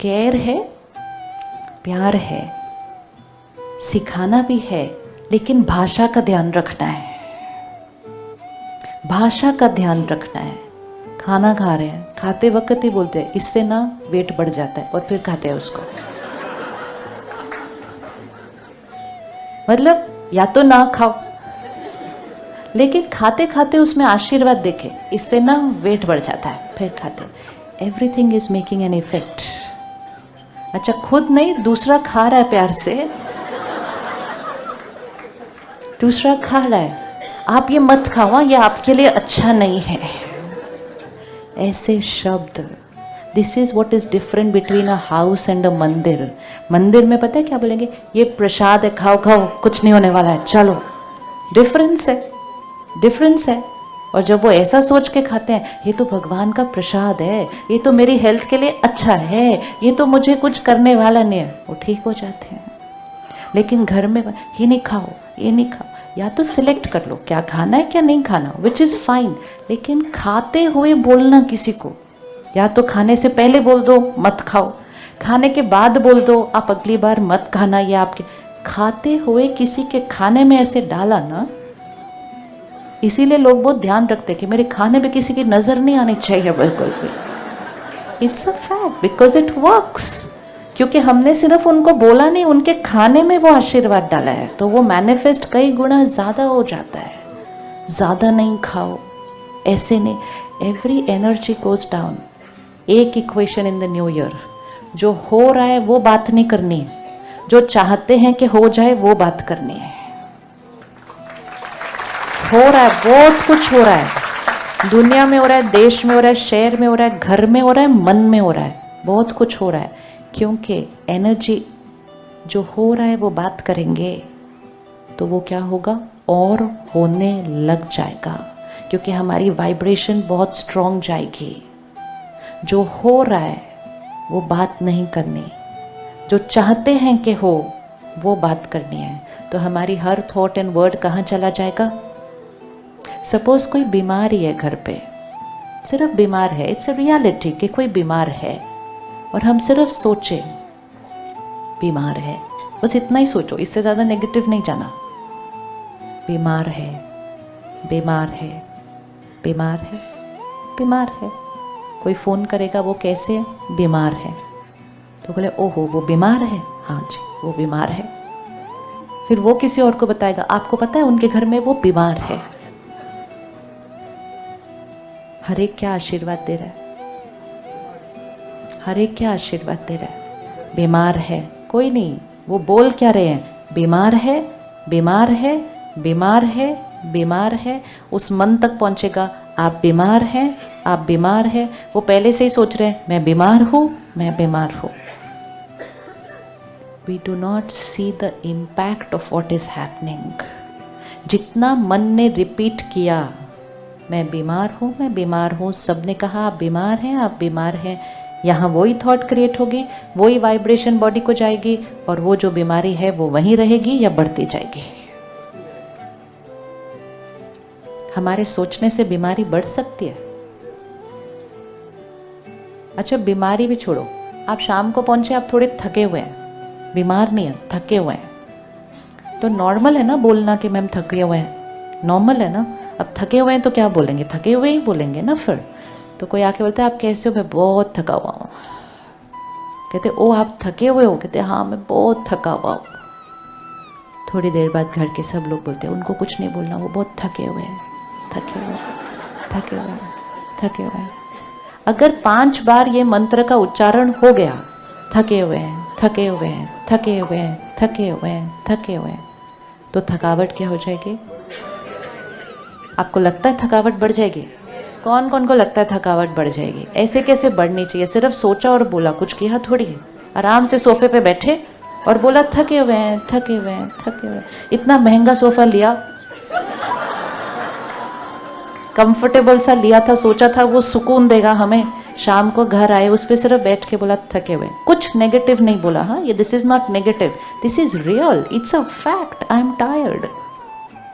Care है, प्यार है, सिखाना भी है, लेकिन भाषा का ध्यान रखना है। भाषा का ध्यान रखना है। खाना खा रहे हैं, खाते वक्त ही बोलते हैं इससे ना वेट बढ़ जाता है, और फिर खाते हैं उसको। मतलब या तो ना खाओ, लेकिन खाते खाते उसमें आशीर्वाद देखे, इससे ना वेट बढ़ जाता है, फिर खाते। Everything is making an effect. अच्छा, खुद नहीं, दूसरा खा रहा है प्यार से, दूसरा खा रहा है, आप ये मत खाओ, ये आपके लिए अच्छा नहीं है। ऐसे शब्द, this is what is different between a house and अ मंदिर। मंदिर में पता है क्या बोलेंगे, ये प्रसाद है, खाओ खाओ, कुछ नहीं होने वाला है, चलो। डिफरेंस है, डिफरेंस है। और जब वो ऐसा सोच के खाते हैं, ये तो भगवान का प्रसाद है, ये तो मेरी हेल्थ के लिए अच्छा है, ये तो मुझे कुछ करने वाला नहीं है, वो ठीक हो जाते हैं। लेकिन घर में ये नहीं खाओ, ये नहीं खाओ, या तो सिलेक्ट कर लो क्या खाना है क्या नहीं खाना, विच इज फाइन, लेकिन खाते हुए बोलना किसी को, या तो खाने से पहले बोल दो मत खाओ, खाने के बाद बोल दो आप अगली बार मत खाना, ये आपके खाते हुए किसी के खाने में ऐसे डाला ना। इसीलिए लोग बहुत ध्यान रखते कि मेरे खाने पे किसी की नजर नहीं आनी चाहिए, बिल्कुल भी। It's a fact because it works. क्योंकि हमने सिर्फ उनको बोला नहीं, उनके खाने में वो आशीर्वाद डाला है, तो वो मैनिफेस्ट कई गुना ज्यादा हो जाता है। ज्यादा नहीं खाओ, ऐसे नहीं, एवरी एनर्जी गोज डाउन। एक equation in the new year, जो हो रहा है वो बात नहीं करनी है, जो चाहते हैं कि हो जाए वो बात करनी है। हो रहा है, बहुत कुछ हो रहा है, दुनिया में हो रहा है, देश में हो रहा है, शहर में हो रहा है, घर में हो रहा है, मन में हो रहा है, बहुत कुछ हो रहा है। क्योंकि एनर्जी जो हो रहा है वो बात करेंगे तो वो क्या होगा, और होने लग जाएगा, क्योंकि हमारी वाइब्रेशन बहुत स्ट्रॉन्ग जाएगी। जो हो रहा है वो बात नहीं करनी, जो चाहते हैं कि हो वो बात करनी है। तो हमारी हर थॉट एंड वर्ड कहाँ चला जाएगा। सपोज कोई बीमार ही है घर पे, सिर्फ बीमार है, इट्स अ रियलिटी कि कोई बीमार है, और हम सिर्फ सोचे बीमार है, बस इतना ही सोचो, इससे ज्यादा नेगेटिव नहीं जाना। बीमार है, बीमार है, बीमार है, बीमार है। कोई फोन करेगा, वो कैसे है, बीमार है, तो बोले ओहो वो बीमार है, हाँ जी वो बीमार है। फिर वो किसी और को बताएगा, आपको पता है उनके घर में वो बीमार है। हर एक क्या आशीर्वाद दे रहा है, हर एक क्या आशीर्वाद दे रहा है। बीमार है, कोई नहीं, वो बोल क्या रहे हैं, बीमार है, बीमार है, बीमार है, बीमार है। उस मन तक पहुंचेगा, आप बीमार हैं, आप बीमार हैं। वो पहले से ही सोच रहे हैं मैं बीमार हूं, मैं बीमार हूं। We do not see the impact of what is happening. जितना मन ने रिपीट किया मैं बीमार हूं, मैं बीमार हूं, सबने कहा आप बीमार हैं, आप बीमार हैं, यहाँ वही थॉट क्रिएट होगी, वही वाइब्रेशन बॉडी को जाएगी, और वो जो बीमारी है वो वहीं रहेगी या बढ़ती जाएगी। हमारे सोचने से बीमारी बढ़ सकती है। अच्छा बीमारी भी छोड़ो, आप शाम को पहुंचे, आप थोड़े थके हुए हैं, बीमार नहीं है, थके हुए हैं, तो नॉर्मल है ना बोलना कि मैम थके हुए हैं, नॉर्मल है ना। अब थके हुए हैं तो क्या बोलेंगे, थके हुए ही बोलेंगे ना। फिर तो कोई आके बोलता है आप कैसे हो, मैं बहुत थका हुआ हूँ। कहते ओ आप थके हुए हो, कहते हाँ मैं बहुत थका हुआ हूँ। थोड़ी देर बाद घर के सब लोग बोलते हैं उनको कुछ नहीं बोलना, वो बहुत थके हुए हैं, थके हुए हैं, थके हुए हैं, थके हुए हैं। अगर 5 बार ये मंत्र का उच्चारण हो गया, थके हुए हैं, थके हुए हैं, थके हुए हैं, थके हुए हैं, थके हुए हैं, तो थकावट क्या हो जाएगी। आपको लगता है थकावट बढ़ जाएगी? कौन कौन को लगता है थकावट बढ़ जाएगी? ऐसे कैसे बढ़नी चाहिए, सिर्फ सोचा और बोला, कुछ किया थोड़ी है। आराम से सोफे पे बैठे और बोला थके हुए हैं, थके हुए हैं, थके हुए हैं। इतना महंगा सोफा लिया, कंफर्टेबल सा लिया था, सोचा था वो सुकून देगा हमें, शाम को घर आए उस पे सिर्फ बैठ के बोला थके हुए। कुछ नेगेटिव नहीं बोला, हाँ ये this is not negative, this is real, it's a fact, I am tired,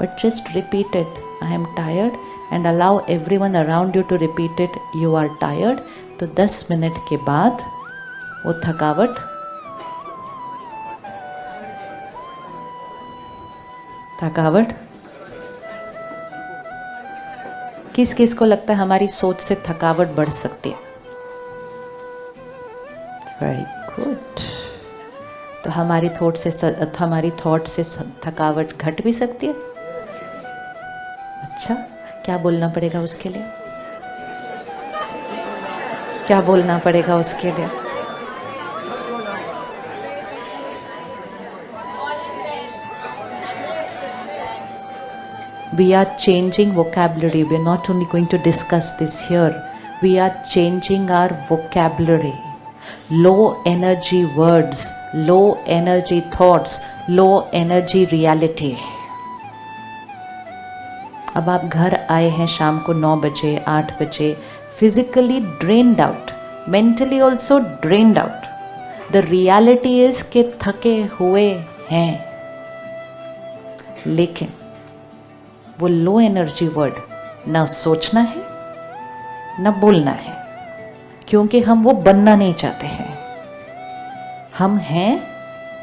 but just repeat it, I am tired, and allow everyone around you to repeat it, you are tired. तो 10 minute के बाद वो थकावट किस किस को लगता है हमारी सोच से थकावट बढ़ सकती है? Very good. तो हमारी थॉट से थकावट घट भी सकती है। अच्छा, क्या बोलना पड़ेगा उसके लिए? क्या बोलना पड़ेगा उसके लिए? We are changing vocabulary. We are not only going to discuss this here. We are changing our vocabulary. Low energy words, low energy thoughts, low energy reality. अब आप घर आए हैं शाम को 9 बजे 8 बजे, physically drained out, mentally also drained out. The reality is कि थके हुए हैं, लेकिन वो लो एनर्जी वर्ड ना सोचना है ना बोलना है, क्योंकि हम वो बनना नहीं चाहते हैं। हम हैं,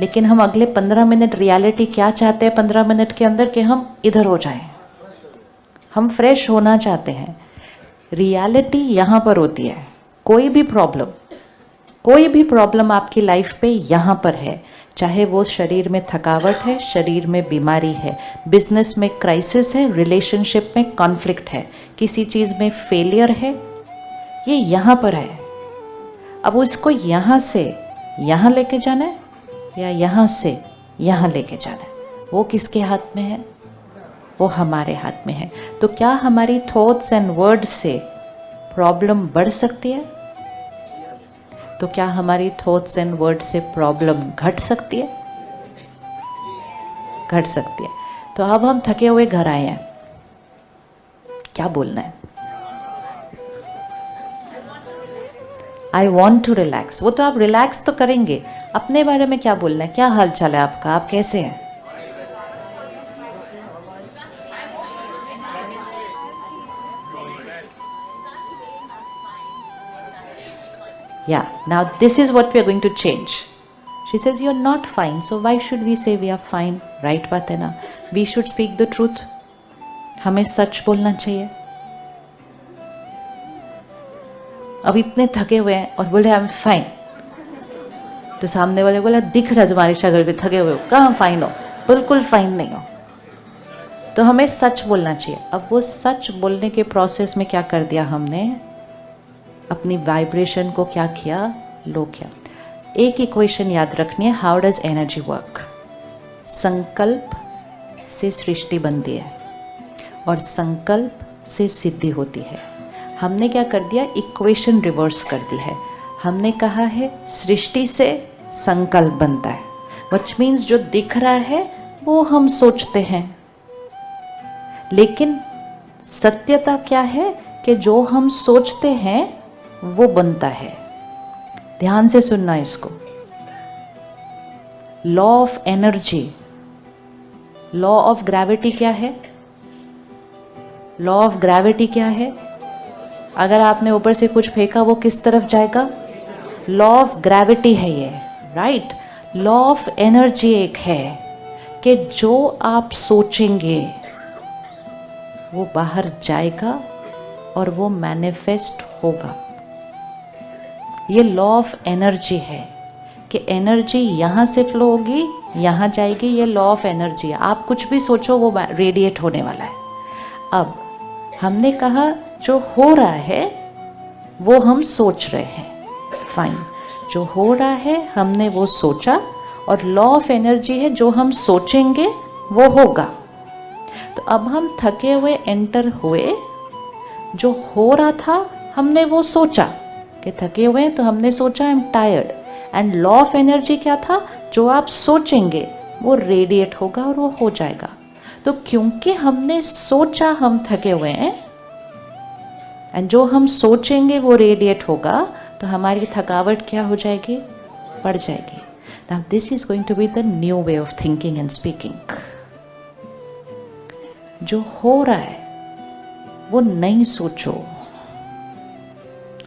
लेकिन हम अगले 15 मिनट रियलिटी क्या चाहते हैं 15 मिनट के अंदर कि हम इधर हो जाएं। हम फ्रेश होना चाहते हैं। रियलिटी यहाँ पर होती है। कोई भी प्रॉब्लम आपकी लाइफ पे यहाँ पर है, चाहे वो शरीर में थकावट है, शरीर में बीमारी है, बिजनेस में क्राइसिस है, रिलेशनशिप में कॉन्फ्लिक्ट है, किसी चीज़ में फेलियर है, ये यहाँ पर है। अब उसको यहाँ से यहाँ लेके जाना है या यहाँ से यहाँ लेके जाना है, वो किसके हाथ में है? वो हमारे हाथ में है। तो क्या हमारी थॉट्स एंड वर्ड्स से प्रॉब्लम बढ़ सकती है? तो क्या हमारी थॉट्स एंड वर्ड्स से प्रॉब्लम घट सकती है? घट सकती है। तो अब हम थके हुए घर आए हैं, क्या बोलना है? I want to relax. वो तो आप रिलैक्स तो करेंगे, अपने बारे में क्या बोलना है? क्या हाल चाल है आपका? आप कैसे हैं? Yeah, now this is what we are going to change. She says, you're not fine, so why should we say we are fine? Right बात है ना? We should speak the truth. हमें सच बोलना चाहिए। अब इतने थके हुए हैं और बोले आई एम फाइन, तो सामने वाले बोला दिख रहा तुम्हारी शक्ल पे थके हुए हो, कहाँ फाइन हो? बिल्कुल फाइन नहीं हो। तो हमें सच बोलना चाहिए। अब वो सच बोलने के प्रोसेस में क्या कर दिया हमने? अपनी वाइब्रेशन को क्या किया? लो किया। एक इक्वेशन याद रखनी है, हाउ डज एनर्जी वर्क? संकल्प से सृष्टि बनती है और संकल्प से सिद्धि होती है। हमने क्या कर दिया? इक्वेशन रिवर्स कर दी है। हमने कहा है सृष्टि से संकल्प बनता है, व्हिच मीन्स जो दिख रहा है वो हम सोचते हैं, लेकिन सत्यता क्या है कि जो हम सोचते हैं वो बनता है। ध्यान से सुनना इसको। Law of energy, law of gravity क्या है? लॉ ऑफ ग्रेविटी क्या है? अगर आपने ऊपर से कुछ फेंका वो किस तरफ जाएगा? लॉ ऑफ ग्रेविटी है ये, राइट? लॉ ऑफ एनर्जी एक है कि जो आप सोचेंगे वो बाहर जाएगा और वो मैनिफेस्ट होगा। ये लॉ ऑफ एनर्जी है कि एनर्जी यहाँ से फ्लो होगी, यहाँ जाएगी। ये लॉ ऑफ एनर्जी है। आप कुछ भी सोचो वो रेडिएट होने वाला है। अब हमने कहा जो हो रहा है वो हम सोच रहे हैं, फाइन। जो हो रहा है हमने वो सोचा, और लॉ ऑफ एनर्जी है जो हम सोचेंगे वो होगा। तो अब हम थके हुए एंटर हुए, जो हो रहा था हमने वो सोचा कि थके हुए हैं, तो हमने सोचा आई am tired, and law of energy क्या था? जो आप सोचेंगे वो रेडिएट होगा और वो हो जाएगा। तो क्योंकि हमने सोचा हम थके हुए हैं, एंड जो हम सोचेंगे वो रेडिएट होगा, तो हमारी थकावट क्या हो जाएगी? बढ़ जाएगी। Now this is going to be the new way of thinking and speaking. जो हो रहा है वो नहीं सोचो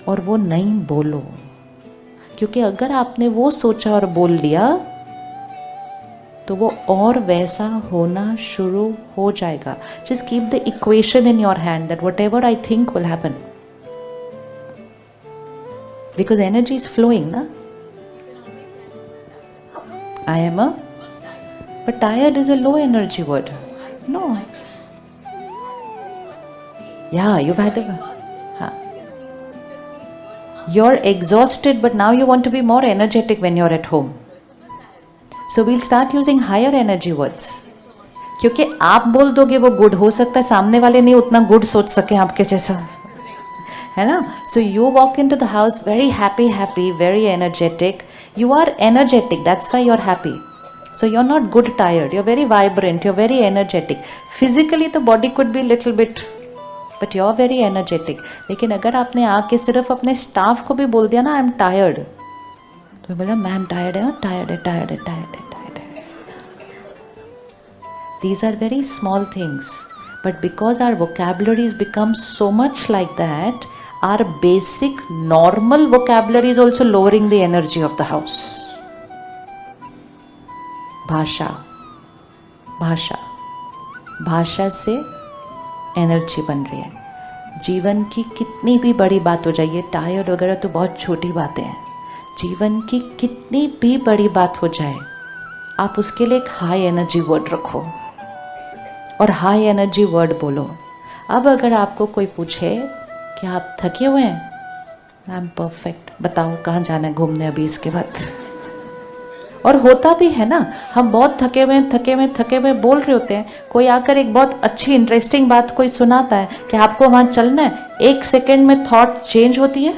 और वो नहीं बोलो, क्योंकि अगर आपने वो सोचा और बोल लिया तो वो और वैसा होना शुरू हो जाएगा. Just keep the equation in your hand that whatever I think will happen, because energy is flowing ना. I am a, but tired is a low energy word. No. Yeah, you've had a... Huh. You're exhausted, but now you want to be more energetic when you're at home. So we'll start using higher energy words. क्योंकि आप बोल दोगे वो good, हो सकता है सामने वाले नहीं उतना गुड सोच सके आपके जैसा, है ना. So you walk into the house very happy, very energetic. You are energetic, that's why you're happy. So you're not good tired, you're very vibrant, you're very energetic. Physically the body could be little bit, but you're very energetic. लेकिन अगर आपने आके सिर्फ अपने staff को भी बोल दिया ना आई एम टायर्ड, तो बोला मैम टायर्ड है, टायर्ड है, टायर्ड है, टायर्ड है, टायर्ड है. These are very small things, but because our vocabularies become so much like that, our basic normal vocabulary is also lowering the energy of the house. भाषा, भाषा, भाषा से energy बन रही है. जीवन की कितनी भी बड़ी बात हो जाए, ये टायर्ड वगैरह तो बहुत छोटी बातें हैं. जीवन की कितनी भी बड़ी बात हो जाए, आप उसके लिए एक हाई एनर्जी वर्ड रखो और हाई एनर्जी वर्ड बोलो. अब अगर आपको कोई पूछे कि आप थके हुए हैं, आई एम परफेक्ट, बताओ कहाँ जाना है घूमने अभी इसके बाद. और होता भी है ना, हम बहुत थके हुए बोल रहे होते हैं, कोई आकर एक बहुत अच्छी इंटरेस्टिंग बात कोई सुनाता है कि आपको वहाँ चलना है, 1 सेकेंड में थॉट चेंज होती है,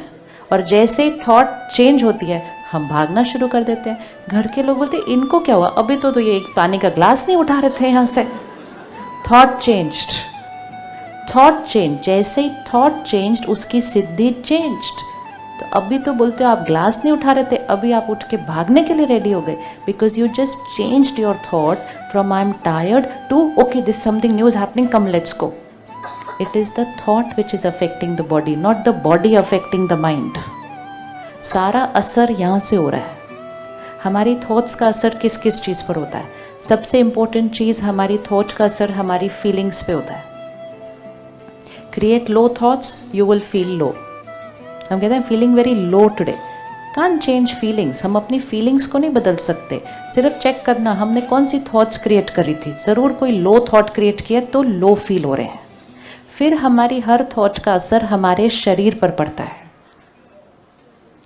और जैसे ही थॉट चेंज होती है हम भागना शुरू कर देते हैं. घर के लोग बोलते हैं इनको क्या हुआ, अभी तो ये एक पानी का ग्लास नहीं उठा रहे थे यहाँ से. थॉट चेंज्ड, थॉट चेंज, जैसे ही थॉट चेंज्ड उसकी सिद्धि चेंज्ड. तो अभी तो बोलते हो आप ग्लास नहीं उठा रहे थे, अभी आप उठ के भागने के लिए रेडी हो गए, because you just changed your thought from I am tired to okay this something new is happening, come let's go. It is the thought which is affecting the body, not the body affecting the mind. सारा असर यहाँ से हो रहा है. हमारी thoughts का असर किस किस चीज़ पर होता है? सबसे इंपॉर्टेंट चीज़, हमारी थॉट का असर हमारी फीलिंग्स पे होता है. Create low thoughts, you will feel low. हम कहते हैं feeling very low today, can't change feelings. हम अपनी फीलिंग्स को नहीं बदल सकते. सिर्फ चेक करना हमने कौन सी थॉट्स क्रिएट करी थी. ज़रूर कोई लो थॉट क्रिएट किया तो लो फील हो रहे हैं. फिर हमारी हर थॉट का असर हमारे शरीर पर पड़ता है.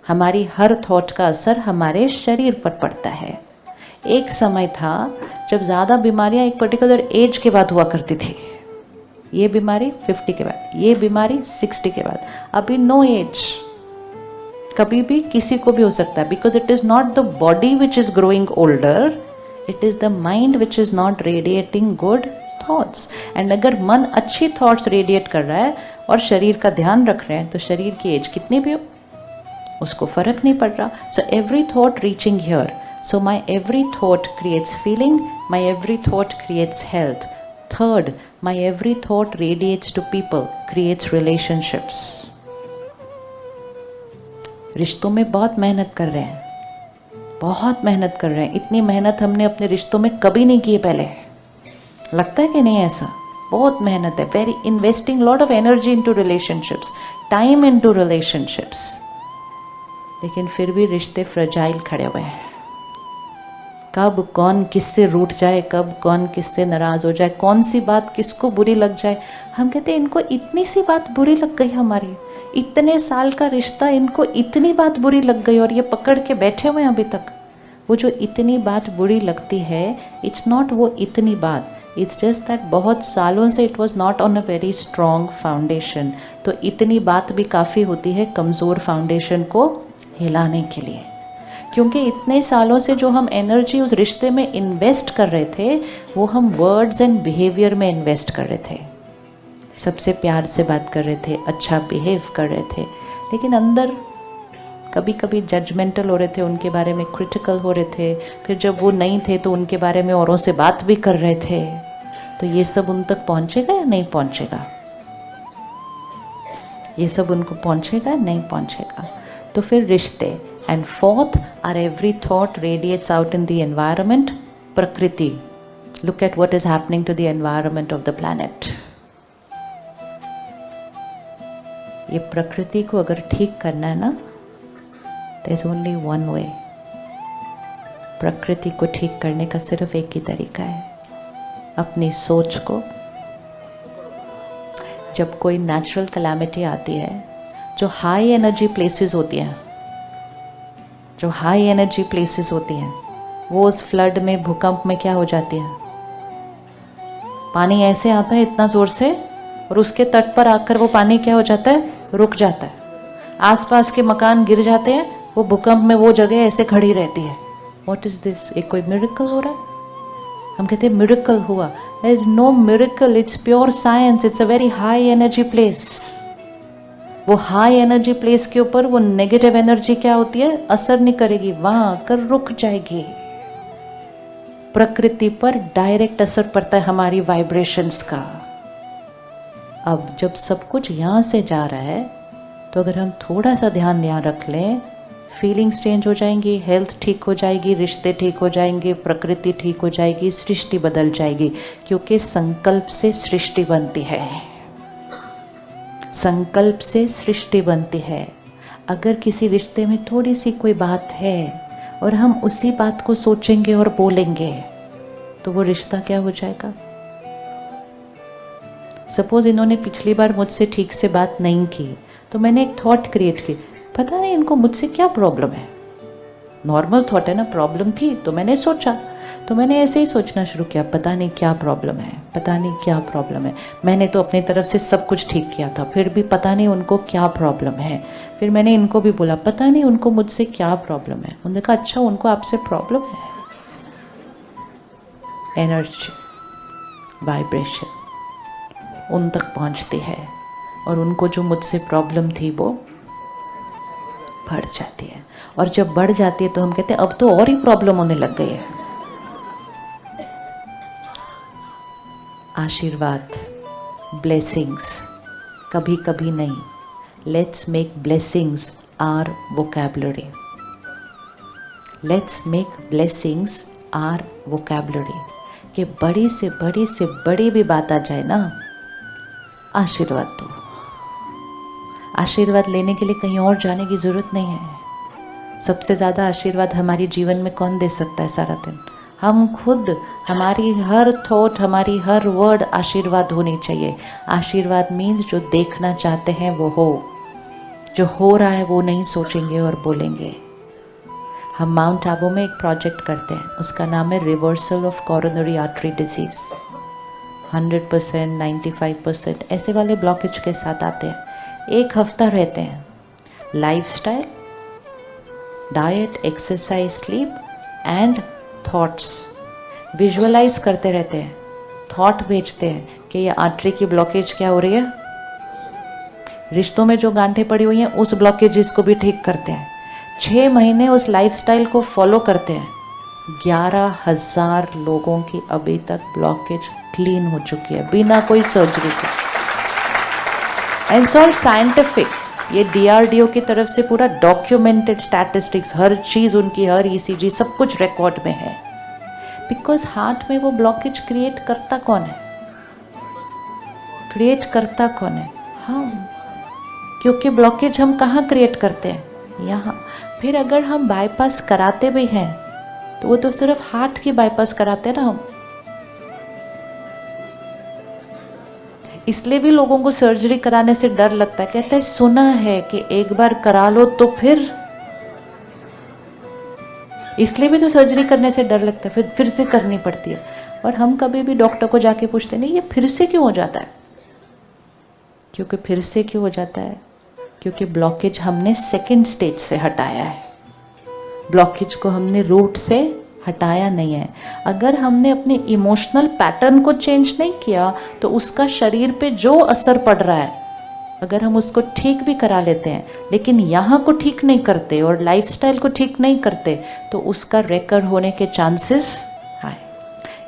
हमारी हर थॉट का असर हमारे शरीर पर पड़ता है. एक समय था जब ज़्यादा बीमारियां एक पर्टिकुलर एज के बाद हुआ करती थी. ये बीमारी 50 के बाद, ये बीमारी 60 के बाद. अभी नो एज, कभी भी किसी को भी हो सकता है. Because it is not the body which is growing older, it is the mind which is not radiating good thoughts. And अगर मन अच्छी थॉट्स रेडिएट कर रहा है और शरीर का ध्यान रख रहे हैं, तो शरीर की एज कितनी भी हो उसको फर्क नहीं पड़ रहा. So every thought reaching here. So my every thought creates feeling, my every thought creates health. Third, my every thought radiates to people, creates relationships. रिश्तों में बहुत मेहनत कर रहे हैं, बहुत मेहनत कर रहे हैं. इतनी मेहनत हमने अपने रिश्तों में कभी नहीं की है पहले. लगता है कि नहीं ऐसा? बहुत मेहनत है. Very investing lot of energy into relationships, time into relationships. लेकिन फिर भी रिश्ते फ्रजाइल खड़े हुए हैं. कब कौन किससे रूठ जाए, कब कौन किससे नाराज हो जाए, कौन सी बात किसको बुरी लग जाए. हम कहते हैं इनको इतनी सी बात बुरी लग गई, हमारी इतने साल का रिश्ता, इनको इतनी बात बुरी लग गई और ये पकड़ के बैठे हुए हैं अभी तक. वो जो इतनी बात बुरी लगती है, इट्स नॉट वो इतनी बात, इट्स जस्ट दैट बहुत सालों से it was not on a very strong foundation. तो इतनी बात भी काफ़ी होती है कमज़ोर फाउंडेशन को हिलाने के लिए. क्योंकि इतने सालों से जो हम एनर्जी उस रिश्ते में इन्वेस्ट कर रहे थे, वो हम वर्ड्स एंड बिहेवियर में इन्वेस्ट कर रहे थे. सबसे प्यार से बात कर रहे थे, अच्छा बिहेव कर रहे थे, लेकिन अंदर कभी कभी जजमेंटल हो रहे थे, उनके बारे में क्रिटिकल हो रहे थे. फिर जब वो नहीं थे तो उनके बारे में औरों से बात भी कर रहे थे. तो ये सब उन तक पहुंचेगा या नहीं पहुंचेगा? ये सब उनको पहुंचेगा नहीं पहुंचेगा? तो फिर रिश्ते, And fourth, our every thought radiates out in the environment, Prakriti. Look at what is happening to the environment of the planet. ये प्रकृति को अगर ठीक करना है ना, there is only one way. प्रकृति को ठीक करने का सिर्फ एक ही तरीका है, अपनी सोच को। जब कोई नेचुरल कैलामिटी आती है, जो हाई एनर्जी प्लेसेस होती हैं, जो हाई एनर्जी प्लेसेस होती हैं, वो उस फ्लड में, भूकंप में क्या हो जाती है? पानी ऐसे आता है इतना जोर से, और उसके तट पर आकर वो पानी क्या हो जाता है? रुक जाता है। आसपास के मकान गिर जाते हैं, वो भूकंप में वो जगह ऐसे खड़ी रहती है। What is this? एक कोई मिरेकल हो रहा है? हम कहते हैं मिरेकल हुआ। There is no miracle, it's pure science, it's a very high energy place. वो हाई एनर्जी प्लेस के ऊपर वो नेगेटिव एनर्जी क्या होती है? असर नहीं करेगी, वहां आकर रुक जाएगी। प्रकृति पर डायरेक्ट असर पड़ता है हमारी वाइब्रेशंस का। अब जब सब कुछ यहां से जा रहा है, तो अगर हम थोड़ा सा ध्यान यहाँ रख लें, फीलिंग्स चेंज हो जाएंगी, हेल्थ ठीक हो जाएगी, रिश्ते ठीक हो जाएंगे, प्रकृति ठीक हो जाएगी, सृष्टि बदल जाएगी। क्योंकि संकल्प से सृष्टि बनती है, संकल्प से सृष्टि बनती है। अगर किसी रिश्ते में थोड़ी सी कोई बात है और हम उसी बात को सोचेंगे और बोलेंगे, तो वो रिश्ता क्या हो जाएगा? सपोज इन्होंने पिछली बार मुझसे ठीक से बात नहीं की, तो मैंने एक थॉट क्रिएट की, पता नहीं इनको मुझसे क्या प्रॉब्लम है। नॉर्मल थॉट है ना, प्रॉब्लम थी तो मैंने सोचा, तो मैंने ऐसे ही सोचना शुरू किया, पता नहीं क्या प्रॉब्लम है, पता नहीं क्या प्रॉब्लम है। मैंने तो अपनी तरफ से सब कुछ ठीक किया था, फिर भी पता नहीं उनको क्या प्रॉब्लम है। फिर मैंने इनको भी बोला, पता नहीं उनको मुझसे क्या प्रॉब्लम है। उन्होंने कहा अच्छा उनको आपसे प्रॉब्लम है। एनर्जी, वाइब्रेशन उन तक पहुंचती है, और उनको जो मुझसे प्रॉब्लम थी वो बढ़ जाती है। और जब बढ़ जाती है तो हम कहते हैं अब तो और ही प्रॉब्लम होने लग गई है। आशीर्वाद, ब्लेसिंग्स कभी कभी नहीं, let's make blessings our vocabulary. Let's make blessings our vocabulary. कि बड़ी से बड़ी भी बात आ जाए ना, आशीर्वाद दो। आशीर्वाद लेने के लिए कहीं और जाने की जरूरत नहीं है। सबसे ज़्यादा आशीर्वाद हमारे जीवन में कौन दे सकता है सारा दिन? हम खुद। हमारी हर थॉट, हमारी हर वर्ड आशीर्वाद होनी चाहिए। आशीर्वाद मीन्स जो देखना चाहते हैं वो हो, जो हो रहा है वो नहीं सोचेंगे और बोलेंगे। हम माउंट आबू में एक प्रोजेक्ट करते हैं, उसका नाम है reversal of coronary artery disease. 100%, 95% ऐसे वाले ब्लॉकेज के साथ आते हैं। 1 हफ्ता रहते हैं। Lifestyle, diet, exercise, sleep and thoughts visualise करते रहते हैं। थॉट भेजते हैं कि ये आर्टरी की ब्लॉकेज क्या हो रही है। रिश्तों में जो गांठें पड़ी हुई हैं उस ब्लॉकेजेस को भी ठीक करते हैं। 6 महीने उस लाइफस्टाइल को फॉलो करते हैं। 11,000 लोगों की अभी तक ब्लॉकेज क्लीन हो चुकी है बिना कोई सर्जरी के। And it's all scientific. ये DRDO की तरफ से पूरा डॉक्यूमेंटेड स्टैटिस्टिक्स, हर चीज उनकी, हर ECG सब कुछ रिकॉर्ड में है। बिकॉज हार्ट में वो ब्लॉकेज क्रिएट करता कौन है? क्रिएट करता कौन है? हम। क्योंकि ब्लॉकेज हम कहाँ क्रिएट करते हैं? यहाँ। फिर अगर हम बाईपास कराते भी हैं तो वो तो सिर्फ हार्ट की बाईपास कराते हैं ना हम। इसलिए भी लोगों को सर्जरी कराने से डर लगता है। कहते हैं सुना है कि एक बार करा लो तो फिर, इसलिए भी तो सर्जरी करने से डर लगता है, फिर से करनी पड़ती है। और हम कभी भी डॉक्टर को जाके पूछते नहीं ये फिर से क्यों हो जाता है? क्योंकि फिर से क्यों हो जाता है? क्योंकि ब्लॉकेज हमने सेकंड स्टेज से हटाया है। ब्लॉकेज को हमने रूट से हटाया नहीं है। अगर हमने अपने इमोशनल पैटर्न को चेंज नहीं किया तो उसका शरीर पे जो असर पड़ रहा है, अगर हम उसको ठीक भी करा लेते हैं लेकिन यहाँ को ठीक नहीं करते और लाइफस्टाइल को ठीक नहीं करते तो उसका रेकर होने के चांसेस हाई।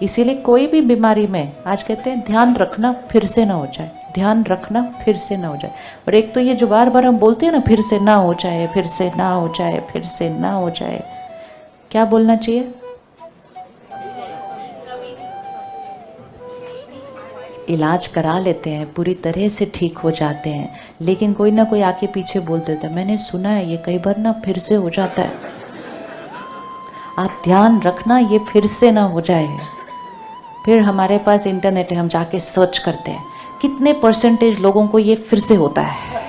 इसीलिए कोई भी बीमारी में आज कहते हैं ध्यान रखना फिर से ना हो जाए। ध्यान रखना फिर से ना हो जाए। और एक तो ये जो बार बार हम बोलते हैं ना, फिर से ना हो जाए, फिर से ना हो जाए, फिर से ना हो जाए, क्या बोलना चाहिए? इलाज करा लेते हैं, पूरी तरह से ठीक हो जाते हैं, लेकिन कोई ना कोई आके पीछे बोल देता है, मैंने सुना है ये कई बार ना फिर से हो जाता है, आप ध्यान रखना ये फिर से ना हो जाए। फिर हमारे पास इंटरनेट है, हम जाके सर्च करते हैं कितने परसेंटेज लोगों को ये फिर से होता है,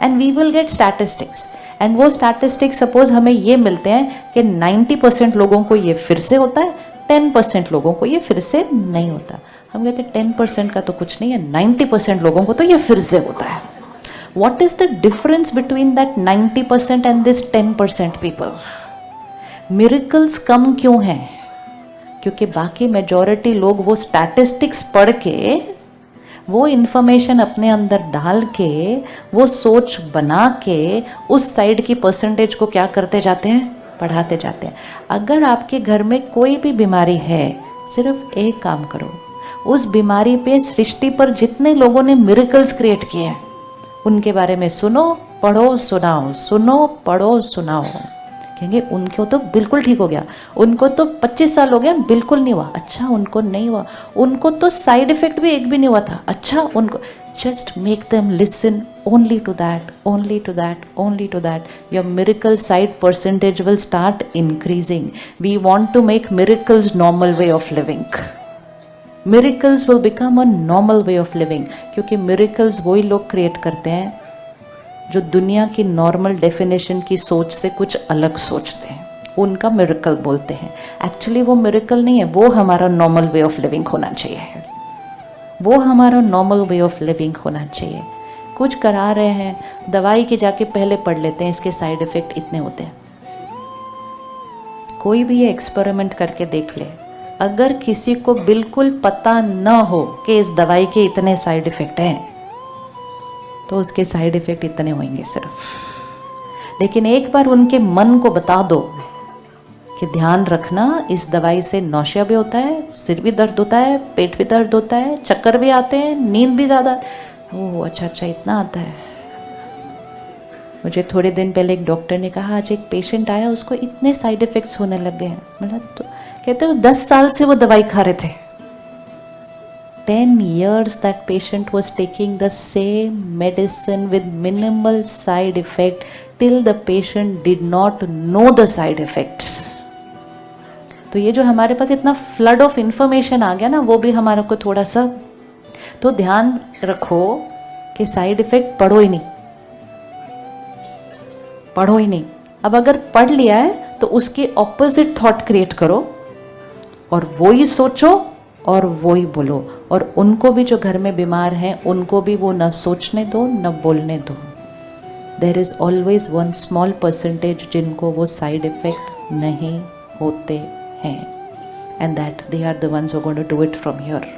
and we will get statistics. And वो स्टैटिस्टिक्स सपोज हमें ये मिलते हैं कि 90% लोगों को ये फिर से होता है, 10% लोगों को ये फिर से नहीं होता। हम कहते हैं 10% का तो कुछ नहीं है, 90% लोगों को तो ये फिर से होता है। What is the difference between that 90% and this 10% people? Miracles कम क्यों हैं? क्योंकि बाकी मेजॉरिटी लोग वो स्टैटिस्टिक्स पढ़ के, वो इंफॉर्मेशन अपने अंदर डाल के, वो सोच बना के उस साइड की परसेंटेज को क्या करते जाते हैं? बढ़ाते जाते हैं। अगर आपके घर में कोई भी बीमारी है, सिर्फ एक काम करो, उस बीमारी पे, सृष्टि पर जितने लोगों ने मिरेकल्स क्रिएट किए हैं उनके बारे में सुनो, पढ़ो, सुनाओ, सुनो, पढ़ो, सुनाओ। कहेंगे उनको तो बिल्कुल ठीक हो गया, उनको तो 25 साल हो गया बिल्कुल नहीं हुआ। अच्छा, उनको नहीं हुआ, उनको तो साइड इफेक्ट भी एक भी नहीं हुआ था। अच्छा, उनको just make them listen only to that, only to that, only to that. Your miracle side percentage will start increasing. We want to make miracles normal way of living. Miracles will become a normal way of living. क्योंकि miracles वही लोग create करते हैं जो दुनिया की normal definition की सोच से कुछ अलग सोचते हैं, उनका मिरेकल बोलते हैं। एक्चुअली वो मिरेकल नहीं है, वो हमारा नॉर्मल वे ऑफ लिविंग होना चाहिए, वो हमारा नॉर्मल वे ऑफ लिविंग होना चाहिए। कुछ करा रहे हैं, दवाई के जाके पहले पढ़ लेते हैं इसके साइड इफेक्ट इतने होते हैं। कोई भी ये एक्सपेरिमेंट करके देख ले, अगर किसी को बिल्कुल पता न हो कि इस दवाई के इतने साइड इफेक्ट हैं, तो उसके साइड इफेक्ट इतने होंगे सिर्फ। लेकिन एक बार उनके मन को बता दो कि ध्यान रखना, इस दवाई से नौशिया भी होता है, सिर भी दर्द होता है, पेट भी दर्द होता है, चक्कर भी आते हैं, नींद भी ज़्यादा। ओह अच्छा अच्छा, इतना आता है। मुझे थोड़े दिन पहले एक डॉक्टर ने कहा, आज एक पेशेंट आया, उसको इतने साइड इफेक्ट्स होने लग गए हैं। मतलब तो कहते हो 10 साल से वो दवाई खा रहे थे। 10 years that patient was taking the same medicine with minimal side effect till the patient did not know the side effects. तो ये जो हमारे पास इतना फ्लड ऑफ इंफॉर्मेशन आ गया ना, वो भी हमारे को थोड़ा सा तो ध्यान रखो कि साइड इफेक्ट पढ़ो ही नहीं, पढ़ो ही नहीं। अब अगर पढ़ लिया है तो उसके ऑपोजिट थॉट क्रिएट करो और वो ही सोचो और वो ही बोलो। और उनको भी जो घर में बीमार हैं, उनको भी वो न सोचने दो न बोलने दो। There is always one small percentage जिनको वो साइड इफेक्ट नहीं होते हैं, and that they are the ones who are going to do it from here.